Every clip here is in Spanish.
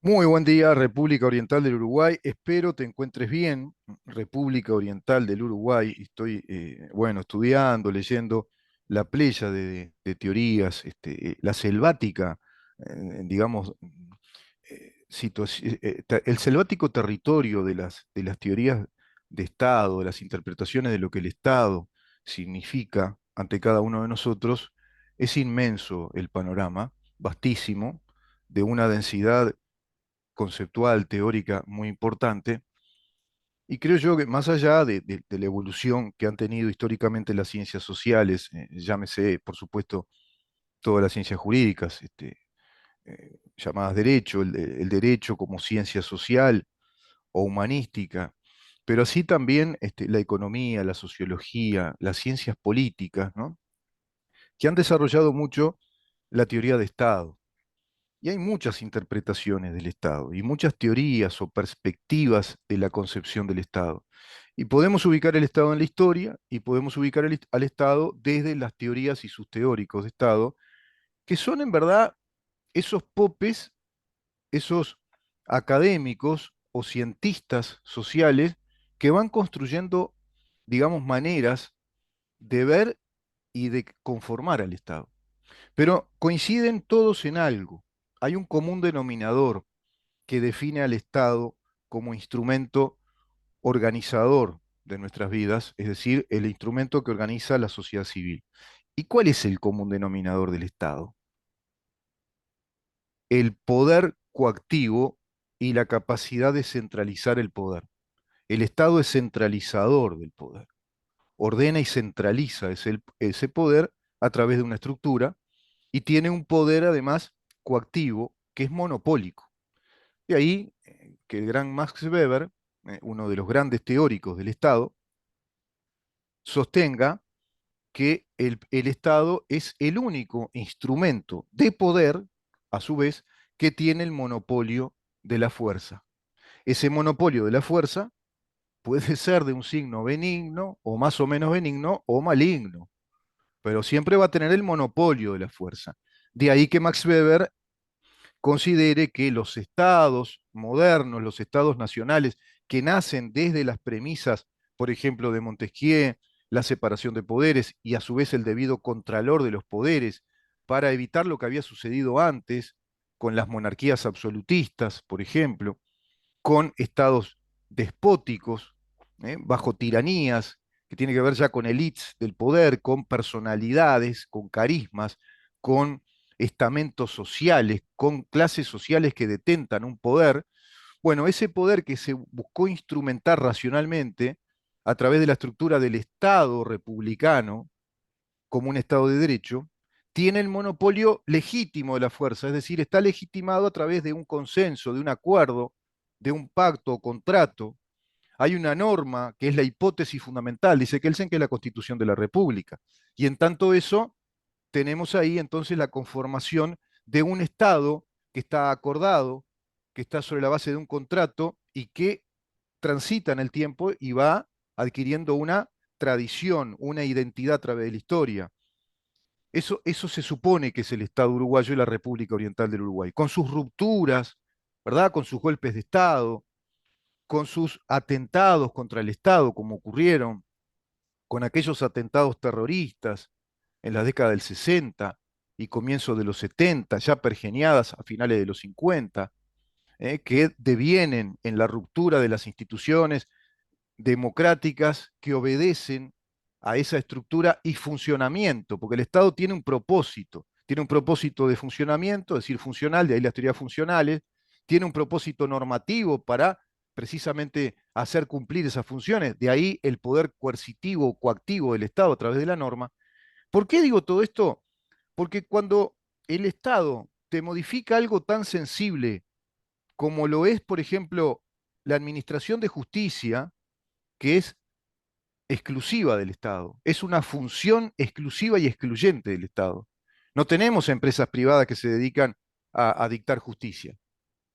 Muy buen día, República Oriental del Uruguay. Espero te encuentres bien. República Oriental del Uruguay. Estoy, bueno, estudiando, leyendo la playa de teorías, la selvática, digamos, el selvático territorio de las teorías de Estado, de las interpretaciones de lo que el Estado significa ante cada uno de nosotros. Es inmenso el panorama, vastísimo, de una densidad conceptual, teórica muy importante. Y creo yo que más allá de la evolución que han tenido históricamente las ciencias sociales, llámese, por supuesto, todas las ciencias jurídicas, llamadas derecho, el derecho como ciencia social o humanística, pero así también la economía, la sociología, las ciencias políticas, ¿no? Que han desarrollado mucho la teoría de Estado. Y hay muchas interpretaciones del Estado y muchas teorías o perspectivas de la concepción del Estado. Y podemos ubicar el Estado en la historia y podemos ubicar al Estado desde las teorías y sus teóricos de Estado, que son en verdad esos popes, esos académicos o cientistas sociales que van construyendo, digamos, maneras de ver y de conformar al Estado. Pero coinciden todos en algo. Hay un común denominador que define al Estado como instrumento organizador de nuestras vidas, es decir, el instrumento que organiza la sociedad civil. ¿Y cuál es el común denominador del Estado? El poder coactivo y la capacidad de centralizar el poder. El Estado es centralizador del poder, ordena y centraliza ese poder a través de una estructura y tiene un poder además coactivo que es monopólico. De ahí que el gran Max Weber, uno de los grandes teóricos del Estado, sostenga que el Estado es el único instrumento de poder, a su vez, que tiene el monopolio de la fuerza. Ese monopolio de la fuerza puede ser de un signo benigno o más o menos benigno o maligno, pero siempre va a tener el monopolio de la fuerza. De ahí que Max Weber considere que los estados modernos, los estados nacionales, que nacen desde las premisas, por ejemplo, de Montesquieu, la separación de poderes y a su vez el debido contralor de los poderes, para evitar lo que había sucedido antes con las monarquías absolutistas, por ejemplo, con estados despóticos, bajo tiranías, que tiene que ver ya con élites del poder, con personalidades, con carismas, con estamentos sociales, con clases sociales que detentan un poder. Bueno, ese poder que se buscó instrumentar racionalmente a través de la estructura del Estado republicano como un Estado de derecho, tiene el monopolio legítimo de la fuerza, es decir, está legitimado a través de un consenso, de un acuerdo, de un pacto o contrato. Hay una norma que es la hipótesis fundamental, dice Kelsen, que es la Constitución de la República. Y en tanto eso, tenemos ahí entonces la conformación de un Estado que está acordado, que está sobre la base de un contrato y que transita en el tiempo y va adquiriendo una tradición, una identidad a través de la historia. Eso se supone que es el Estado uruguayo y la República Oriental del Uruguay, con sus rupturas, ¿verdad? Con sus golpes de Estado, con sus atentados contra el Estado, como ocurrieron, con aquellos atentados terroristas en la década del 60 y comienzos de los 70, ya pergeniadas a finales de los 50, que devienen en la ruptura de las instituciones democráticas que obedecen a esa estructura y funcionamiento, porque el Estado tiene un propósito de funcionamiento, es decir, funcional, de ahí las teorías funcionales, tiene un propósito normativo para precisamente hacer cumplir esas funciones, de ahí el poder coercitivo o coactivo del Estado a través de la norma. ¿Por qué digo todo esto? Porque cuando el Estado te modifica algo tan sensible como lo es, por ejemplo, la administración de justicia, que es exclusiva del Estado, es una función exclusiva y excluyente del Estado. No tenemos empresas privadas que se dedican a dictar justicia.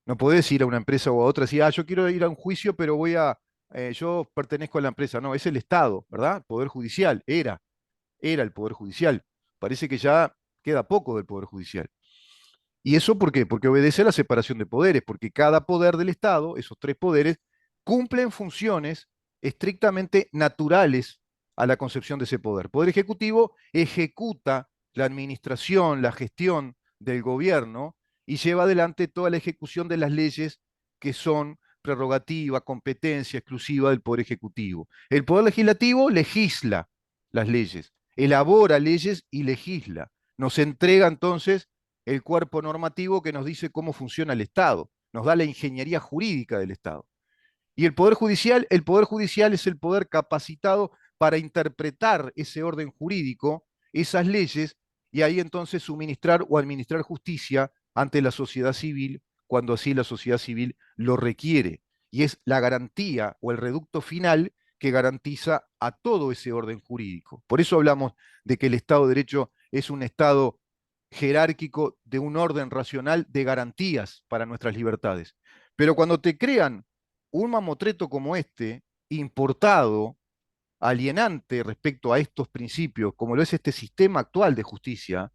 No podés ir a una empresa o a otra y decir, yo quiero ir a un juicio, pero yo pertenezco a la empresa. No, es el Estado, ¿verdad? Poder judicial, era el Poder Judicial. Parece que ya queda poco del Poder Judicial. ¿Y eso por qué? Porque obedece a la separación de poderes, porque cada poder del Estado, esos tres poderes, cumplen funciones estrictamente naturales a la concepción de ese poder. Poder Ejecutivo ejecuta la administración, la gestión del gobierno y lleva adelante toda la ejecución de las leyes que son prerrogativa, competencia exclusiva del Poder Ejecutivo. El Poder Legislativo legisla las leyes, elabora leyes y legisla. Nos entrega entonces el cuerpo normativo que nos dice cómo funciona el Estado, nos da la ingeniería jurídica del Estado. Y el Poder Judicial es el poder capacitado para interpretar ese orden jurídico, esas leyes, y ahí entonces suministrar o administrar justicia ante la sociedad civil cuando así la sociedad civil lo requiere. Y es la garantía o el reducto final que garantiza a todo ese orden jurídico. Por eso hablamos de que el Estado de Derecho es un Estado jerárquico de un orden racional de garantías para nuestras libertades. Pero cuando te crean un mamotreto como este, importado, alienante respecto a estos principios, como lo es este sistema actual de justicia,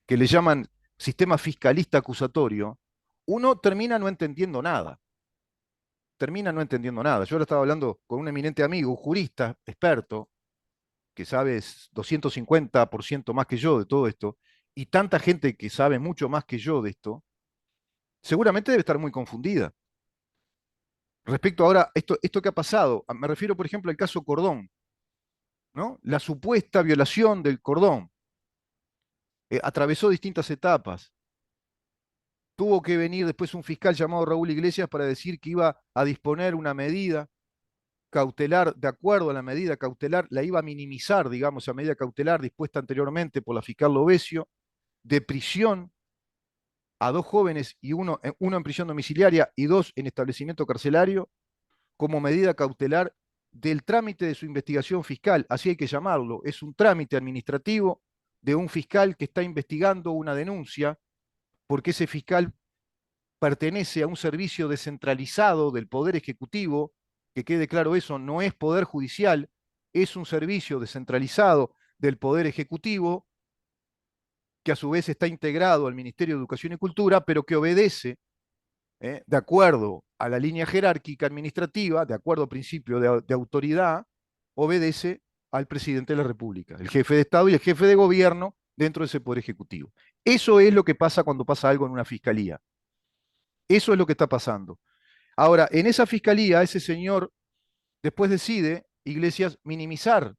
que le llaman sistema fiscalista acusatorio, uno termina no entendiendo nada. Termina no entendiendo nada. Yo ahora estaba hablando con un eminente amigo, un jurista, experto, que sabe 250% más que yo de todo esto, y tanta gente que sabe mucho más que yo de esto, seguramente debe estar muy confundida. Respecto ahora, esto que ha pasado, me refiero, por ejemplo, al caso Cordón, ¿no? La supuesta violación del cordón atravesó distintas etapas. Tuvo que venir después un fiscal llamado Raúl Iglesias para decir que iba a disponer una medida cautelar, de acuerdo a la medida cautelar, la iba a minimizar, digamos, a medida cautelar dispuesta anteriormente por la fiscal Lovesio, de prisión a dos jóvenes y uno en prisión domiciliaria y dos en establecimiento carcelario, como medida cautelar del trámite de su investigación fiscal, así hay que llamarlo, es un trámite administrativo de un fiscal que está investigando una denuncia, porque ese fiscal pertenece a un servicio descentralizado del Poder Ejecutivo, que quede claro eso, no es Poder Judicial, es un servicio descentralizado del Poder Ejecutivo, que a su vez está integrado al Ministerio de Educación y Cultura, pero que obedece de acuerdo a la línea jerárquica administrativa, de acuerdo al principio de autoridad, obedece al presidente de la República, el jefe de Estado y el jefe de gobierno dentro de ese poder ejecutivo. Eso es lo que pasa cuando pasa algo en una fiscalía. Eso es lo que está pasando. Ahora, en esa fiscalía, ese señor después decide, Iglesias, minimizar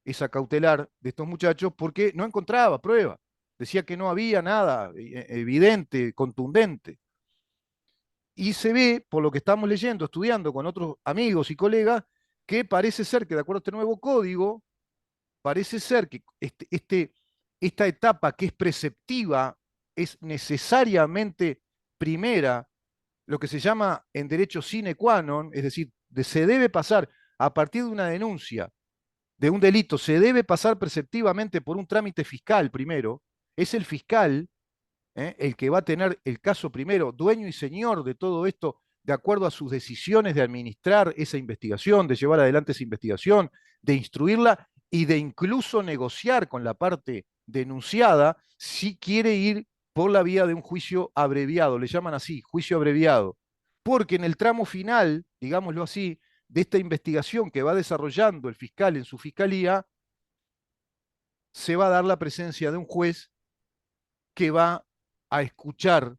esa cautelar de estos muchachos porque no encontraba prueba. Decía que no había nada evidente, contundente. Y se ve, por lo que estamos leyendo, estudiando con otros amigos y colegas, que parece ser que de acuerdo a este nuevo código, parece ser que esta etapa que es preceptiva es necesariamente primera, lo que se llama en derecho sine qua non, es decir, se debe pasar a partir de una denuncia de un delito, se debe pasar preceptivamente por un trámite fiscal primero, es el fiscal el que va a tener el caso primero, dueño y señor de todo esto, de acuerdo a sus decisiones de administrar esa investigación, de llevar adelante esa investigación, de instruirla y de incluso negociar con la parte denunciada si quiere ir por la vía de un juicio abreviado, le llaman así, juicio abreviado, porque en el tramo final, digámoslo así, de esta investigación que va desarrollando el fiscal en su fiscalía, se va a dar la presencia de un juez que va a escuchar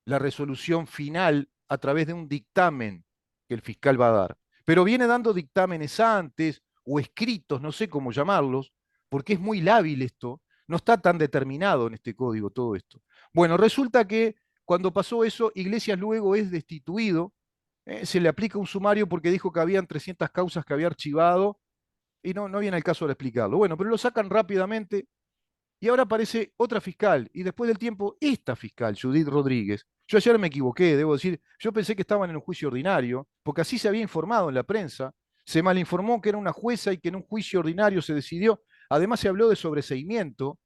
la resolución final a través de un dictamen que el fiscal va a dar. Pero viene dando dictámenes antes o escritos, no sé cómo llamarlos, porque es muy lábil esto, no está tan determinado en este código todo esto. Bueno, resulta que cuando pasó eso, Iglesias luego es destituido, se le aplica un sumario porque dijo que habían 300 causas que había archivado y no viene el caso de explicarlo. Bueno, pero lo sacan rápidamente y ahora aparece otra fiscal, y después del tiempo, esta fiscal, Judith Rodríguez. Yo ayer me equivoqué, debo decir, yo pensé que estaban en un juicio ordinario, porque así se había informado en la prensa, se malinformó que era una jueza y que en un juicio ordinario se decidió. Además se habló de sobreseimiento,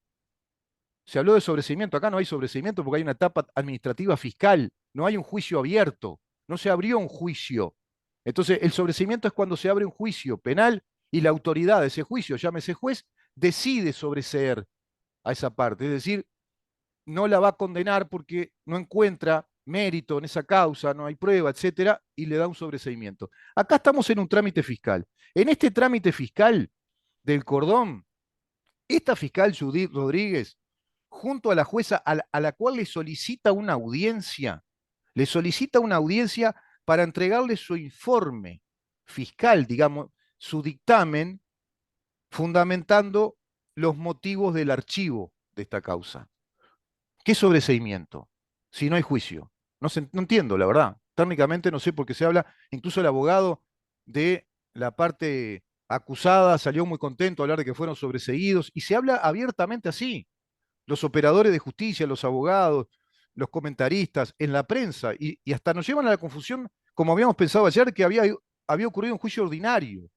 acá no hay sobreseimiento porque hay una etapa administrativa fiscal, no hay un juicio abierto, no se abrió un juicio. Entonces, el sobreseimiento es cuando se abre un juicio penal y la autoridad de ese juicio, llámese juez, decide sobreseer a esa parte. Es decir, no la va a condenar porque no encuentra mérito en esa causa, no hay prueba, etcétera, y le da un sobreseimiento. Acá estamos en un trámite fiscal. En este trámite fiscal del cordón, esta fiscal Judith Rodríguez, junto a la jueza a la cual le solicita una audiencia para entregarle su informe fiscal, digamos, su dictamen, fundamentando los motivos del archivo de esta causa. ¿Qué sobreseimiento? Si no hay juicio. No entiendo, la verdad. Técnicamente no sé por qué se habla. Incluso el abogado de la parte acusada salió muy contento a hablar de que fueron sobreseídos y se habla abiertamente así. Los operadores de justicia, los abogados, los comentaristas, en la prensa, y hasta nos llevan a la confusión, como habíamos pensado ayer, que había ocurrido un juicio ordinario,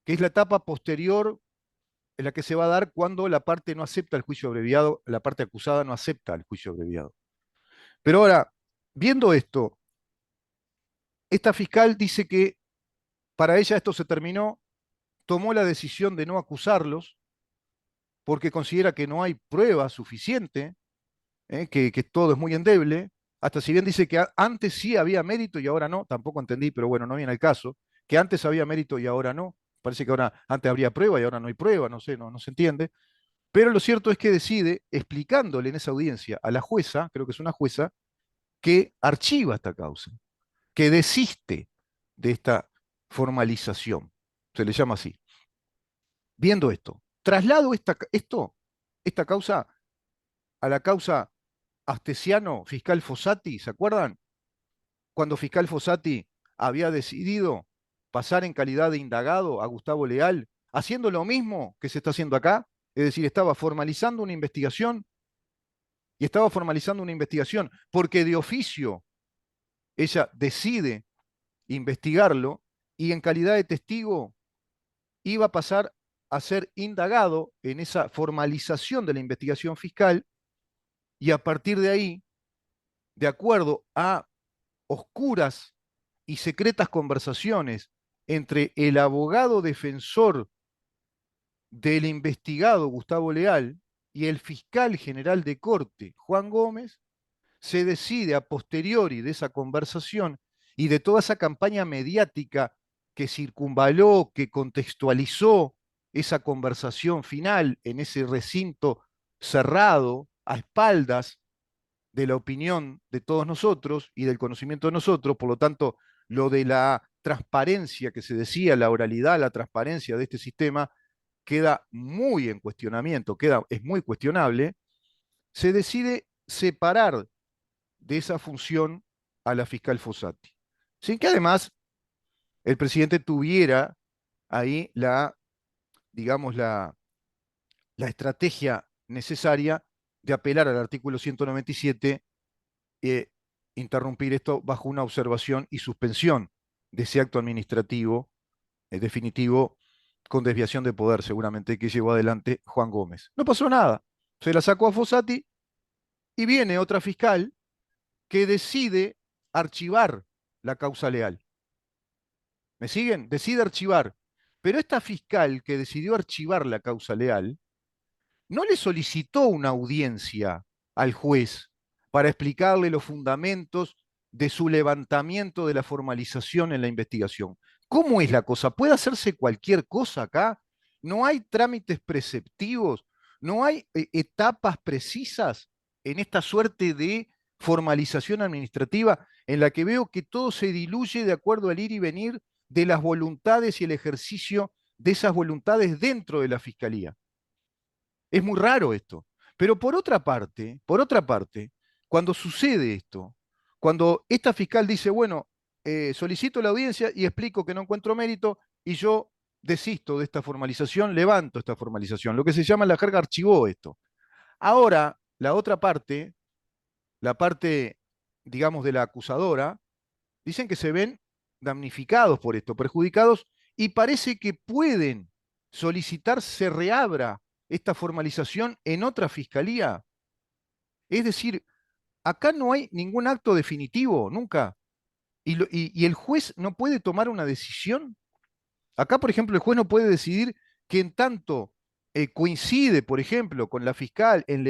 que es la etapa posterior en la que se va a dar cuando la parte no acepta el juicio abreviado, la parte acusada no acepta el juicio abreviado. Pero ahora, viendo esto, esta fiscal dice que para ella esto se terminó, tomó la decisión de no acusarlos porque considera que no hay prueba suficiente, que todo es muy endeble, hasta si bien dice que antes sí había mérito y ahora no, tampoco entendí, pero bueno, no viene al caso, que antes había mérito y ahora no, parece que ahora antes habría prueba y ahora no hay prueba, no sé, no se entiende, pero lo cierto es que decide, explicándole en esa audiencia a la jueza, creo que es una jueza, que archiva esta causa, que desiste de esta formalización. Se le llama así. Viendo esto, traslado esta causa a la causa Astesiano, fiscal Fossati, ¿se acuerdan? Cuando fiscal Fossati había decidido pasar en calidad de indagado a Gustavo Leal, haciendo lo mismo que se está haciendo acá, es decir, estaba formalizando una investigación porque de oficio ella decide investigarlo y en calidad de testigo iba a pasar a ser indagado en esa formalización de la investigación fiscal y a partir de ahí, de acuerdo a oscuras y secretas conversaciones entre el abogado defensor del investigado Gustavo Leal y el fiscal general de corte Juan Gómez, se decide a posteriori de esa conversación y de toda esa campaña mediática que circunvaló, que contextualizó esa conversación final en ese recinto cerrado, a espaldas de la opinión de todos nosotros y del conocimiento de nosotros, por lo tanto, lo de la transparencia que se decía, la oralidad, la transparencia de este sistema, queda muy en cuestionamiento, es muy cuestionable, se decide separar de esa función a la fiscal Fossati. Sin que además el presidente tuviera ahí digamos, la estrategia necesaria de apelar al artículo 197 e interrumpir esto bajo una observación y suspensión de ese acto administrativo definitivo con desviación de poder, seguramente, que llevó adelante Juan Gómez. No pasó nada. Se la sacó a Fossati y viene otra fiscal que decide archivar la causa Leal. ¿Me siguen? Decide archivar. Pero esta fiscal que decidió archivar la causa Leal no le solicitó una audiencia al juez para explicarle los fundamentos de su levantamiento de la formalización en la investigación. ¿Cómo es la cosa? ¿Puede hacerse cualquier cosa acá? ¿No hay trámites preceptivos? ¿No hay etapas precisas en esta suerte de formalización administrativa en la que veo que todo se diluye de acuerdo al ir y venir de las voluntades y el ejercicio de esas voluntades dentro de la fiscalía? Es muy raro esto. Pero por otra parte, cuando sucede esto, cuando esta fiscal dice, bueno, solicito la audiencia y explico que no encuentro mérito y yo desisto de esta formalización, levanto esta formalización, lo que se llama la jerga archivó esto. Ahora, la otra parte, la parte, digamos, de la acusadora, dicen que se ven damnificados por esto, perjudicados, y parece que pueden solicitar se reabra esta formalización en otra fiscalía. Es decir, acá no hay ningún acto definitivo, nunca. Y el juez no puede tomar una decisión. Acá, por ejemplo, el juez no puede decidir que en tanto coincide, por ejemplo, con la fiscal en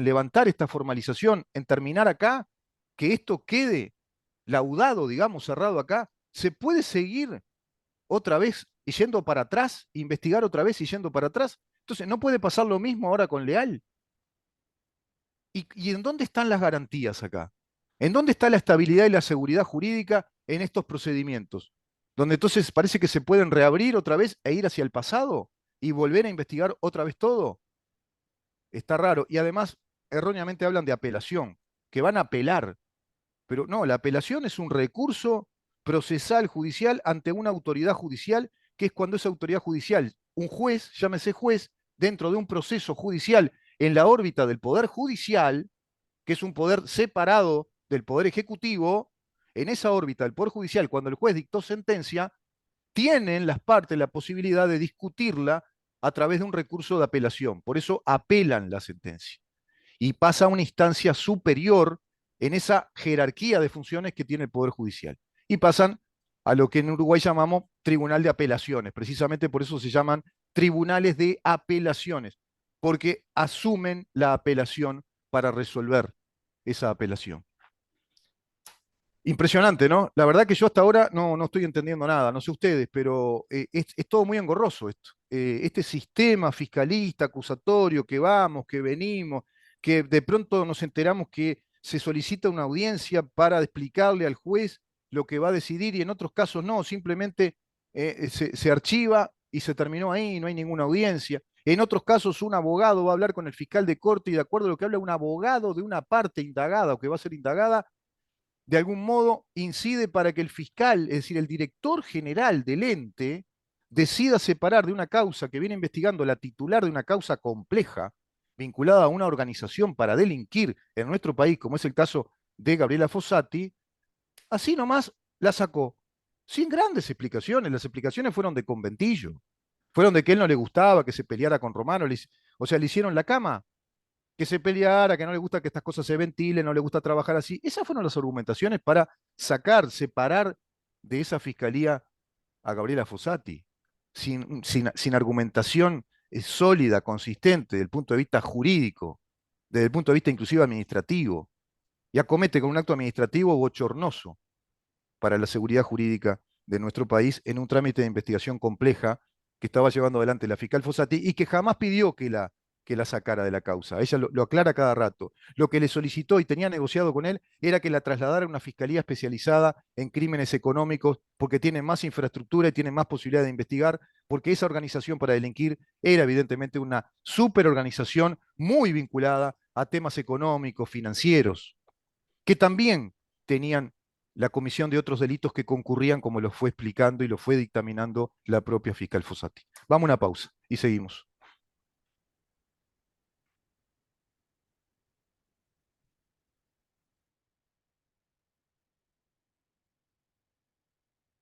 levantar esta formalización, en terminar acá, que esto quede laudado, digamos, cerrado acá, se puede seguir otra vez y yendo para atrás, investigar otra vez y yendo para atrás. Entonces, no puede pasar lo mismo ahora con Leal. ¿Y en dónde están las garantías acá? ¿En dónde está la estabilidad y la seguridad jurídica en estos procedimientos? Donde entonces parece que se pueden reabrir otra vez e ir hacia el pasado y volver a investigar otra vez todo. Está raro. Y además, erróneamente hablan de apelación, que van a apelar. Pero no, la apelación es un recurso procesal judicial ante una autoridad judicial, que es cuando esa autoridad judicial, un juez, llámese juez, dentro de un proceso judicial en la órbita del Poder Judicial, que es un poder separado del Poder Ejecutivo, en esa órbita del Poder Judicial, cuando el juez dictó sentencia, tienen las partes la posibilidad de discutirla a través de un recurso de apelación. Por eso apelan la sentencia y pasa a una instancia superior en esa jerarquía de funciones que tiene el Poder Judicial. Y pasan a lo que en Uruguay llamamos Tribunal de Apelaciones. Precisamente por eso se llaman tribunales de apelaciones, porque asumen la apelación para resolver esa apelación. Impresionante, ¿no? La verdad que yo hasta ahora no estoy entendiendo nada, no sé ustedes, pero es todo muy engorroso esto. Este sistema fiscalista, acusatorio, que vamos, que venimos, que de pronto nos enteramos que se solicita una audiencia para explicarle al juez lo que va a decidir y en otros casos no, simplemente se archiva y se terminó ahí, no hay ninguna audiencia. En otros casos un abogado va a hablar con el fiscal de corte y de acuerdo a lo que habla un abogado de una parte indagada o que va a ser indagada, de algún modo incide para que el fiscal, es decir, el director general del ente, decida separar de una causa que viene investigando la titular de una causa compleja vinculada a una organización para delinquir en nuestro país, como es el caso de Gabriela Fossati, así nomás la sacó, sin grandes explicaciones. Las explicaciones fueron de conventillo, fueron de que él no le gustaba que se peleara con Romano, o sea, le hicieron la cama, que se peleara, que no le gusta que estas cosas se ventilen, no le gusta trabajar así. Esas fueron las argumentaciones para sacar, separar de esa fiscalía a Gabriela Fossati, sin argumentación sólida, consistente, desde el punto de vista jurídico, desde el punto de vista inclusive administrativo, y acomete con un acto administrativo bochornoso para la seguridad jurídica de nuestro país en un trámite de investigación compleja que estaba llevando adelante la fiscal Fossati y que jamás pidió que la sacara de la causa. Ella lo aclara cada rato. Lo que le solicitó y tenía negociado con él era que la trasladara a una fiscalía especializada en crímenes económicos porque tiene más infraestructura y tiene más posibilidad de investigar, porque esa organización para delinquir era evidentemente una superorganización muy vinculada a temas económicos, financieros, que también tenían la comisión de otros delitos que concurrían, como lo fue explicando y lo fue dictaminando la propia fiscal Fossati. Vamos a una pausa y seguimos.